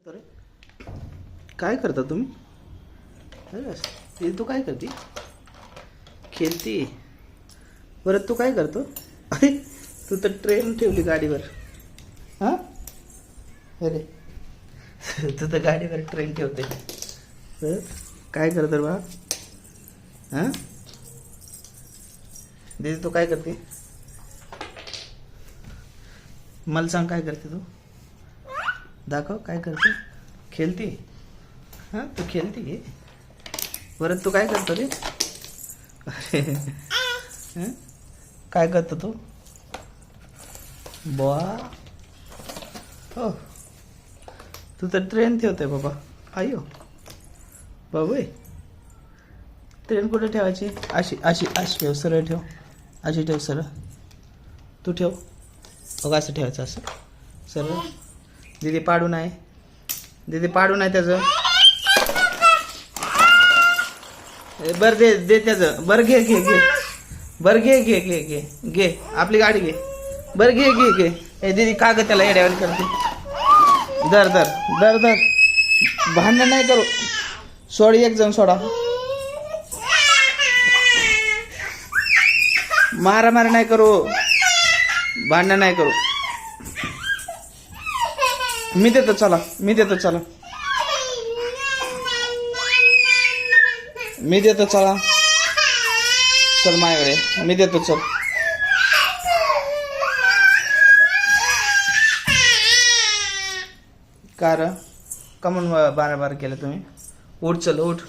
अरे काय करता तुम्ही? अरे ते तू काय करते? खेळती. बरं तू काय करतो? अरे तू तर ट्रेन ठेवली गाडीवर. हां अरे तू तर गाडीवर ट्रेन ठेवते. काय करतो बा? हां दीदी तू काय करते? मला सांग काय करते तू? दाखव काय करते? खेळती. हां तू खेळती घे. बरं तू काय करतो रे? अरे हं? काय करतो तू? बुवा हो तू तर ट्रेन ठेवते बाबा. अयो बाबा ट्रेन कुठे ठेवायची? अशी अशी अशी ठेव, सरळ ठेव. अशी ठेव सरळ. तू ठेव. बघ असं ठेवायचं असं सरळ. दीदी पाडू नाही. दीदी पाडू नाही त्याचं. बरं दे दे त्याचं. बरं घे घे घे. बरं घे घे घे घे घे आपली गाडी घे. बरं घे घे घे. ए दीदी का ग त्याला येड्यावानी करते? दर दर दर दर. भांडण नाही करू. सोड एक जण सोडा. मारा मारा नाही करू. भांडण नाही करू. मी देतो चला. मी देतो चला. मी देतो चला. चल माझ्याकडे. मी देतो चल. का म्हणून बारा बारा केलं तुम्ही? उठ चल उठ.